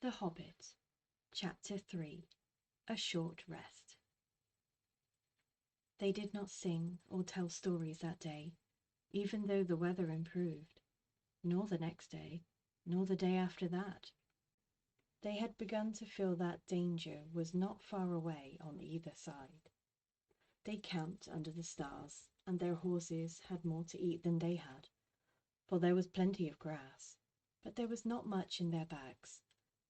The Hobbit, Chapter 3. A Short Rest. They did not sing or tell stories that day, even though the weather improved, nor the next day, nor the day after that. They had begun to feel that danger was not far away on either side. They camped under the stars, and their horses had more to eat than they had, for there was plenty of grass, but there was not much in their bags,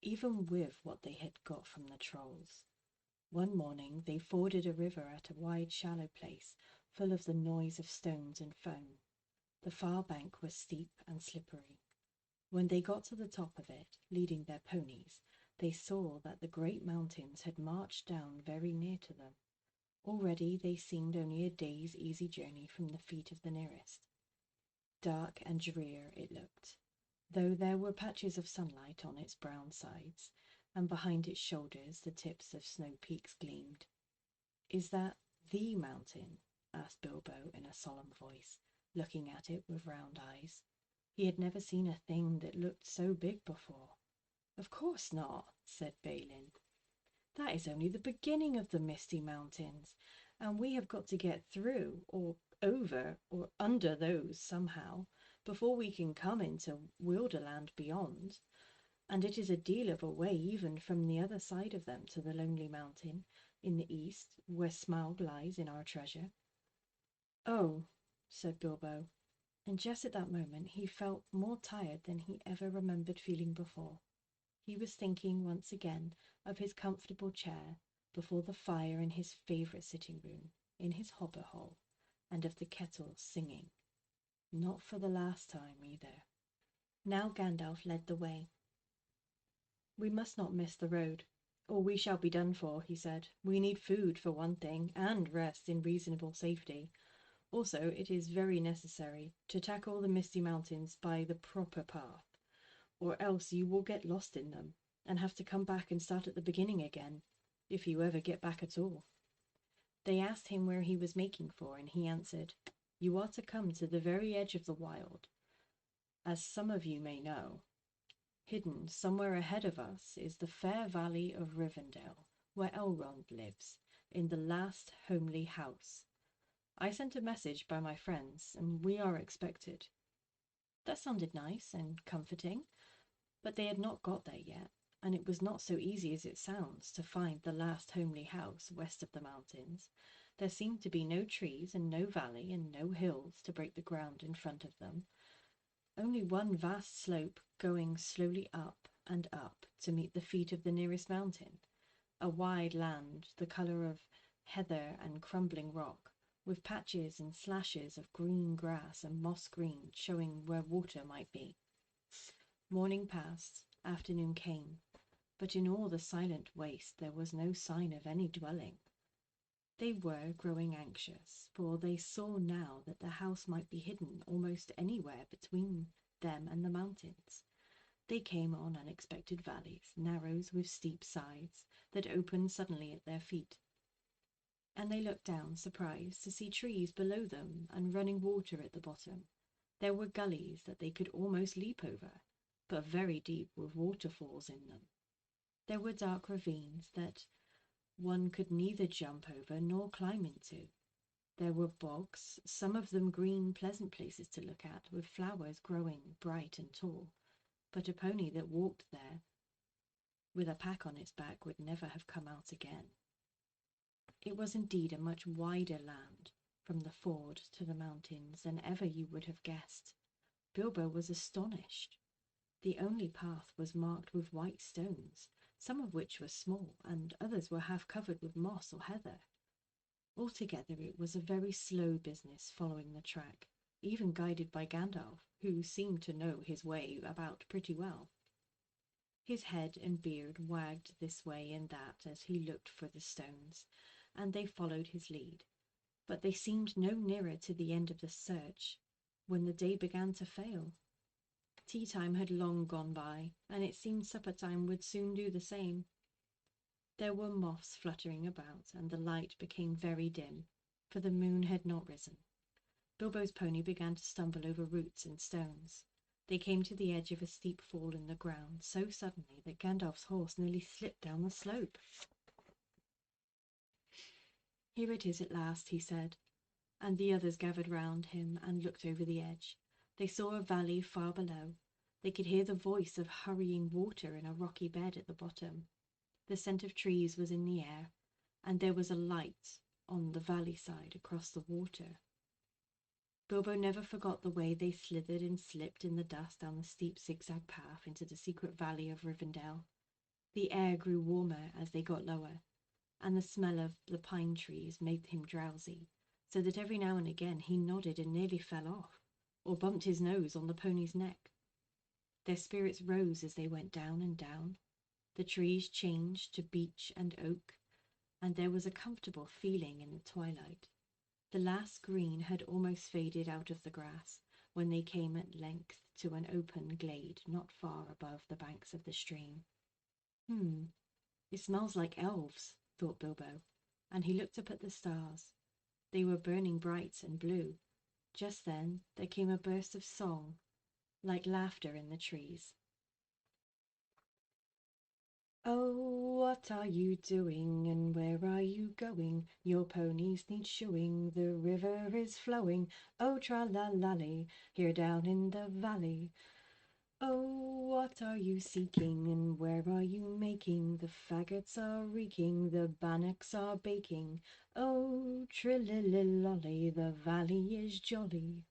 even with what they had got from the trolls. One morning they forded a river at a wide shallow place, full of the noise of stones and foam. The far bank was steep and slippery. When they got to the top of it, leading their ponies, they saw that the great mountains had marched down very near to them. Already they seemed only a day's easy journey from the feet of the nearest. Dark and drear it looked, though there were patches of sunlight on its brown sides, and behind its shoulders the tips of snow peaks gleamed. "Is that the mountain?" asked Bilbo in a solemn voice, looking at it with round eyes. He had never seen a thing that looked so big before. "Of course not," said Balin. "That is only the beginning of the Misty Mountains, and we have got to get through, or over, or under those somehow, before we can come into Wilderland beyond. And it is a deal of a way even from the other side of them to the Lonely Mountain in the east, where Smaug lies in our treasure." "Oh," said Bilbo, and just at that moment he felt more tired than he ever remembered feeling before. He was thinking once again of his comfortable chair before the fire in his favourite sitting room, in his hobbit hole, and of the kettle singing. Not for the last time either. Now Gandalf led the way. "We must not miss the road, or we shall be done for," he said. "We need food for one thing, and rest in reasonable safety. Also, it is very necessary to tackle the Misty Mountains by the proper path, or else you will get lost in them, and have to come back and start at the beginning again, if you ever get back at all." They asked him where he was making for, and he answered, "You are to come to the very edge of the Wild. As some of you may know, hidden somewhere ahead of us is the fair valley of Rivendell, where Elrond lives, in the last homely house. I sent a message by my friends, and we are expected." That sounded nice and comforting, but they had not got there yet, and it was not so easy as it sounds to find the last homely house west of the mountains. There seemed to be no trees and no valley and no hills to break the ground in front of them. Only one vast slope going slowly up and up to meet the feet of the nearest mountain. A wide land, the colour of heather and crumbling rock, with patches and slashes of green grass and moss green showing where water might be. Morning passed, afternoon came, but in all the silent waste there was no sign of any dwelling. They were growing anxious, for they saw now that the house might be hidden almost anywhere between them and the mountains. They came on unexpected valleys, narrows with steep sides, that opened suddenly at their feet. And they looked down, surprised, to see trees below them and running water at the bottom. There were gullies that they could almost leap over, but very deep with waterfalls in them. There were dark ravines that one could neither jump over nor climb into. There were bogs, some of them green, pleasant places to look at, with flowers growing bright and tall, but a pony that walked there with a pack on its back would never have come out again. It was indeed a much wider land from the ford to the mountains than ever you would have guessed. Bilbo was astonished. The only path was marked with white stones, some of which were small, and others were half covered with moss or heather. Altogether it was a very slow business following the track, even guided by Gandalf, who seemed to know his way about pretty well. His head and beard wagged this way and that as he looked for the stones, and they followed his lead. But they seemed no nearer to the end of the search when the day began to fail. Tea time had long gone by, and it seemed supper time would soon do the same. There were moths fluttering about, and the light became very dim, for the moon had not risen. Bilbo's pony began to stumble over roots and stones. They came to the edge of a steep fall in the ground so suddenly that Gandalf's horse nearly slipped down the slope. "Here it is at last," he said, and the others gathered round him and looked over the edge. They saw a valley far below. They could hear the voice of hurrying water in a rocky bed at the bottom. The scent of trees was in the air, and there was a light on the valley side across the water. Bilbo never forgot the way they slithered and slipped in the dust down the steep zigzag path into the secret valley of Rivendell. The air grew warmer as they got lower, and the smell of the pine trees made him drowsy, so that every now and again he nodded and nearly fell off, or bumped his nose on the pony's neck. Their spirits rose as they went down and down. The trees changed to beech and oak, and there was a comfortable feeling in the twilight. The last green had almost faded out of the grass when they came at length to an open glade not far above the banks of the stream. It smells like elves," thought Bilbo, and he looked up at the stars. They were burning bright and blue. Just then there came a burst of song, like laughter in the trees. "Oh, what are you doing, and where are you going? Your ponies need shoeing, the river is flowing. Oh, tra-la-la-lee, here down in the valley. Oh, what are you seeking, and where are you making? The faggots are reeking, the bannocks are baking. Oh, trilly-lolly, the valley is jolly.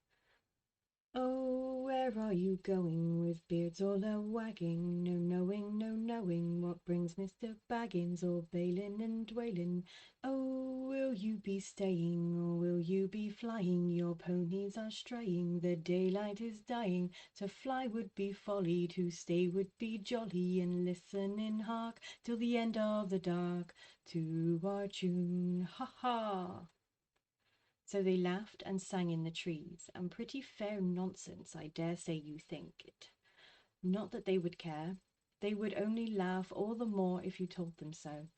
Oh, where are you going, with beards all a-wagging? No knowing, no knowing, what brings Mr. Baggins, all Balin and Dwalin. Oh, will you be staying, or will you be flying? Your ponies are straying, the daylight is dying. To fly would be folly, to stay would be jolly, and listen and hark till the end of the dark to our tune, ha-ha!" So they laughed and sang in the trees, and pretty fair nonsense, I dare say you think it. Not that they would care. They would only laugh all the more if you told them so.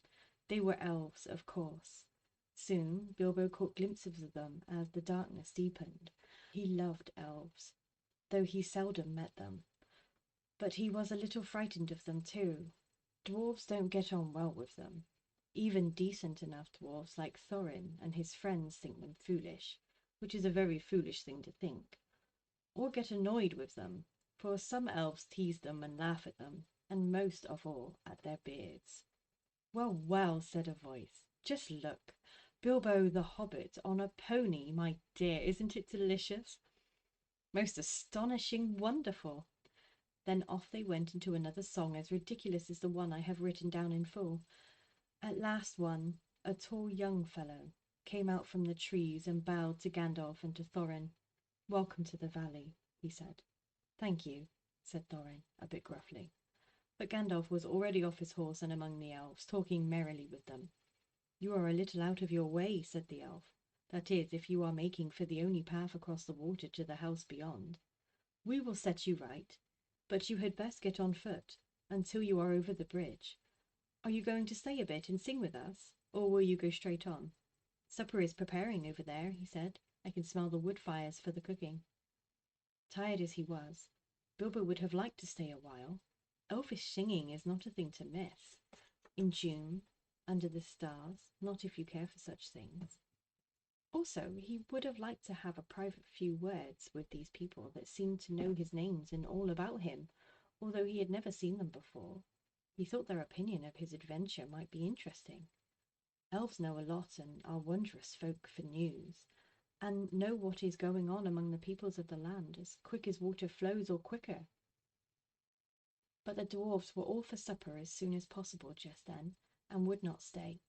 They were elves, of course. Soon Bilbo caught glimpses of them as the darkness deepened. He loved elves, though he seldom met them. But he was a little frightened of them too. Dwarves don't get on well with them. Even decent enough dwarfs like Thorin and his friends think them foolish, which is a very foolish thing to think, or get annoyed with them, for some elves tease them and laugh at them, and most of all at their beards. "Well, well," said a voice, "just look! Bilbo the Hobbit on a pony, my dear, isn't it delicious? Most astonishing, wonderful!" Then off they went into another song as ridiculous as the one I have written down in full. At last one, a tall young fellow, came out from the trees and bowed to Gandalf and to Thorin. "Welcome to the valley," he said. "Thank you," said Thorin, a bit gruffly. But Gandalf was already off his horse and among the elves, talking merrily with them. "You are a little out of your way," said the elf. "That is, if you are making for the only path across the water to the house beyond. We will set you right, but you had best get on foot until you are over the bridge. Are you going to stay a bit and sing with us, or will you go straight on? Supper is preparing over there," he said. "I can smell the wood fires for the cooking." Tired as he was, Bilbo would have liked to stay a while. Elfish singing is not a thing to miss. In June, under the stars, not if you care for such things. Also, he would have liked to have a private few words with these people that seemed to know his names and all about him, although he had never seen them before. He thought their opinion of his adventure might be interesting. Elves know a lot and are wondrous folk for news, and know what is going on among the peoples of the land as quick as water flows or quicker. But the dwarfs were all for supper as soon as possible just then, and would not stay.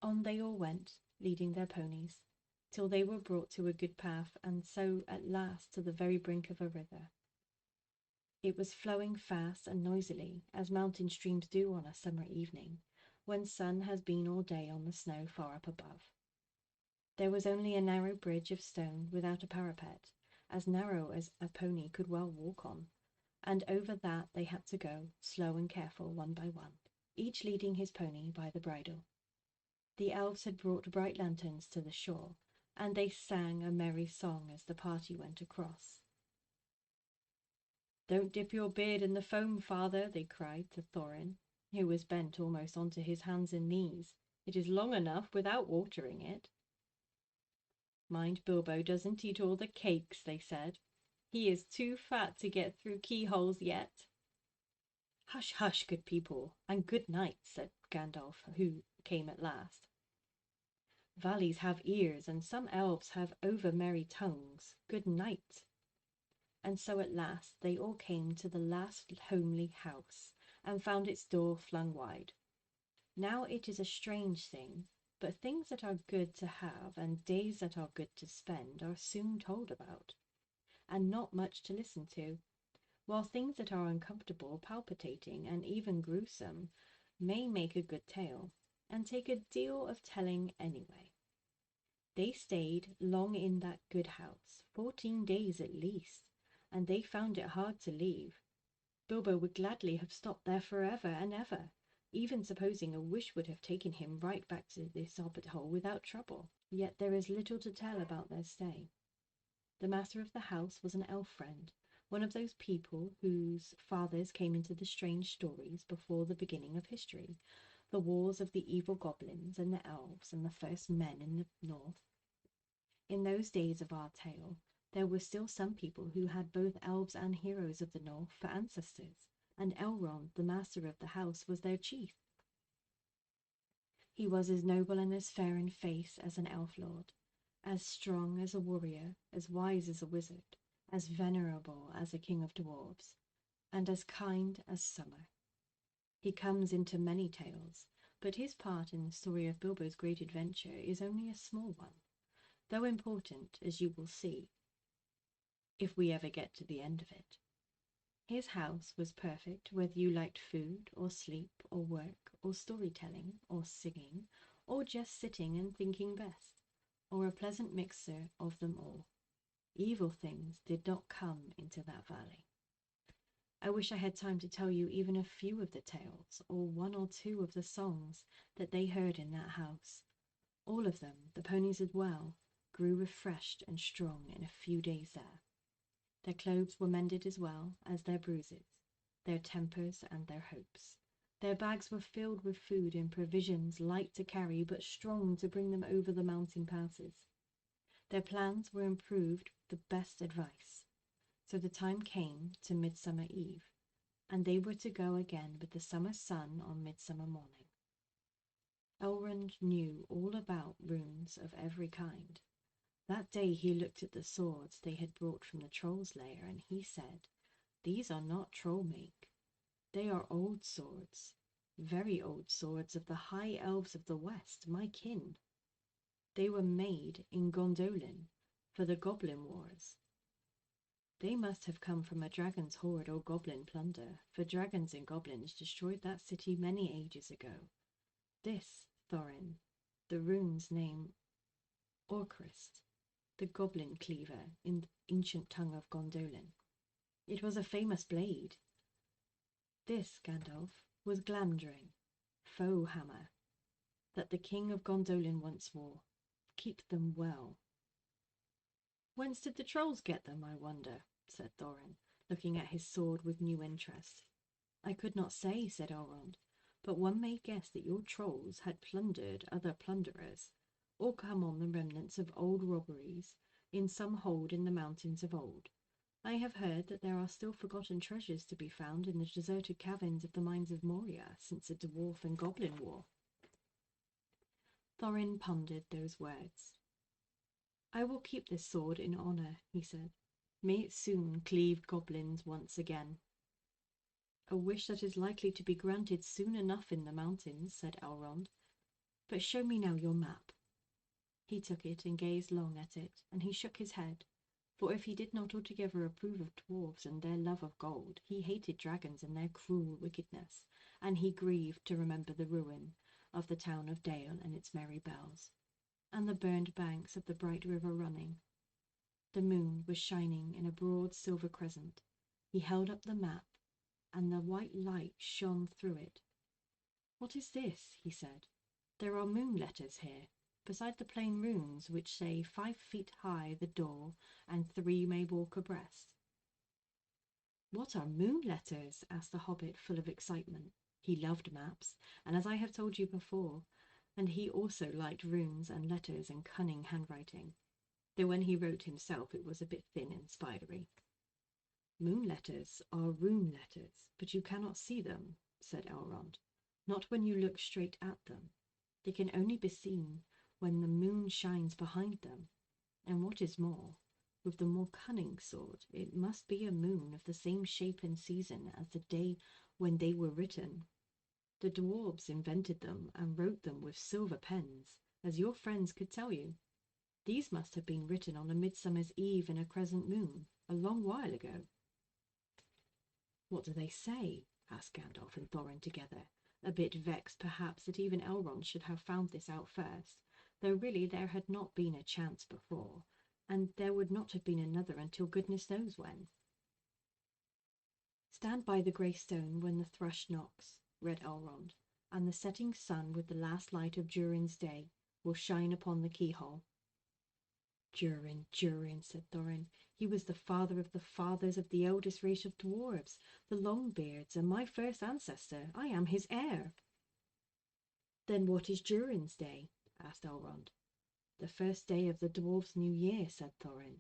On they all went, leading their ponies, till they were brought to a good path, and so at last to the very brink of a river. It was flowing fast and noisily, as mountain streams do on a summer evening, when sun has been all day on the snow far up above. There was only a narrow bridge of stone without a parapet, as narrow as a pony could well walk on, and over that they had to go, slow and careful, one by one, each leading his pony by the bridle. The elves had brought bright lanterns to the shore, and they sang a merry song as the party went across. "Don't dip your beard in the foam, father," they cried to Thorin, who was bent almost onto his hands and knees. "It is long enough without watering it." "Mind Bilbo doesn't eat all the cakes," they said. "He is too fat to get through keyholes yet." "Hush, hush, good people, and good night," said Gandalf, who came at last. "Valleys have ears, and some elves have over-merry tongues. Good night." And so at last they all came to the last homely house, and found its door flung wide. Now it is a strange thing, but things that are good to have and days that are good to spend are soon told about, and not much to listen to, while things that are uncomfortable, palpitating, and even gruesome may make a good tale, and take a deal of telling anyway. They stayed long in that good house, 14 days at least, and they found it hard to leave. Bilbo would gladly have stopped there forever and ever, even supposing a wish would have taken him right back to this hobbit hole without trouble. Yet there is little to tell about their stay. The master of the house was an elf friend, one of those people whose fathers came into the strange stories before the beginning of history, the wars of the evil goblins and the elves and the first men in the north. In those days of our tale, there were still some people who had both elves and heroes of the north for ancestors, and Elrond, the master of the house, was their chief. He was as noble and as fair in face as an elf lord, as strong as a warrior, as wise as a wizard, as venerable as a king of dwarves, and as kind as summer. He comes into many tales, but his part in the story of Bilbo's great adventure is only a small one, though important, as you will see, if we ever get to the end of it. His house was perfect, whether you liked food, or sleep, or work, or storytelling, or singing, or just sitting and thinking best, or a pleasant mixture of them all. Evil things did not come into that valley. I wish I had time to tell you even a few of the tales, or one or two of the songs that they heard in that house. All of them, the ponies as well, grew refreshed and strong in a few days there. Their clothes were mended as well as their bruises, their tempers and their hopes. Their bags were filled with food and provisions, light to carry but strong to bring them over the mountain passes. Their plans were improved with the best advice. So the time came to Midsummer Eve, and they were to go again with the summer sun on midsummer morning. Elrond knew all about runes of every kind. That day he looked at the swords they had brought from the troll's lair, and he said, "These are not troll make. They are old swords, very old swords of the high elves of the west, my kin. They were made in Gondolin for the goblin wars. They must have come from a dragon's hoard or goblin plunder, for dragons and goblins destroyed that city many ages ago. This, Thorin, the rune's name Orcrist, the goblin cleaver in the ancient tongue of Gondolin. It was a famous blade. This, Gandalf, was Glamdring, foe hammer, that the king of Gondolin once wore. Keep them well." "Whence did the trolls get them, I wonder?" said Thorin, looking at his sword with new interest. "I could not say," said Elrond, "but one may guess that your trolls had plundered other plunderers, or come on the remnants of old robberies in some hold in the mountains of old. I have heard that there are still forgotten treasures to be found in the deserted caverns of the mines of Moria since the dwarf and goblin war." Thorin pondered those words. "I will keep this sword in honor," he said. "May it soon cleave goblins once again." "A wish that is likely to be granted soon enough in the mountains," said Elrond. "But show me now your map." He took it and gazed long at it, and he shook his head, for if he did not altogether approve of dwarves and their love of gold, he hated dragons and their cruel wickedness, and he grieved to remember the ruin of the town of Dale and its merry bells, and the burned banks of the bright river running. The moon was shining in a broad silver crescent. He held up the map, and the white light shone through it. "What is this?" he said. "There are moon letters here, beside the plain runes which say 5 feet high the door, and 3 may walk abreast." What are moon letters? Asked the Hobbit, full of excitement. He loved maps, and as I have told you before, and he also liked runes and letters and cunning handwriting, though when he wrote himself it was a bit thin and spidery. Moon letters are rune letters, but you cannot see them, said Elrond. Not when you look straight at them. They can only be seen when the moon shines behind them. And what is more, with the more cunning sort, it must be a moon of the same shape and season as the day when they were written. The dwarves invented them and wrote them with silver pens, as your friends could tell you. These must have been written on a midsummer's eve in a crescent moon, a long while ago. What do they say? Asked Gandalf and Thorin together, a bit vexed perhaps that even Elrond should have found this out first, though really there had not been a chance before, and there would not have been another until goodness knows when. Stand by the grey stone when the thrush knocks, read Elrond, and the setting sun with the last light of Durin's day will shine upon the keyhole. Durin, Durin, said Thorin. He was the father of the fathers of the eldest race of dwarves, the Longbeards, and my first ancestor. I am his heir. Then what is Durin's day? Asked Elrond. The first day of the dwarves' new year, said Thorin,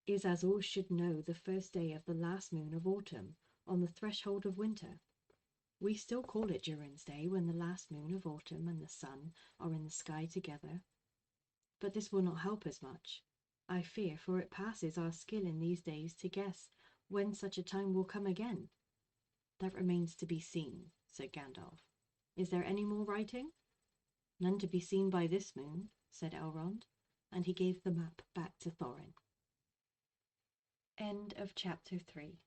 is, as all should know, the first day of the last moon of autumn, on the threshold of winter. We still call it Durin's day when the last moon of autumn and the sun are in the sky together. But this will not help us much, I fear, for it passes our skill in these days to guess when such a time will come again. That remains to be seen, said Gandalf. Is there any more writing? None to be seen by this moon, said Elrond, and he gave the map back to Thorin. End of chapter 3.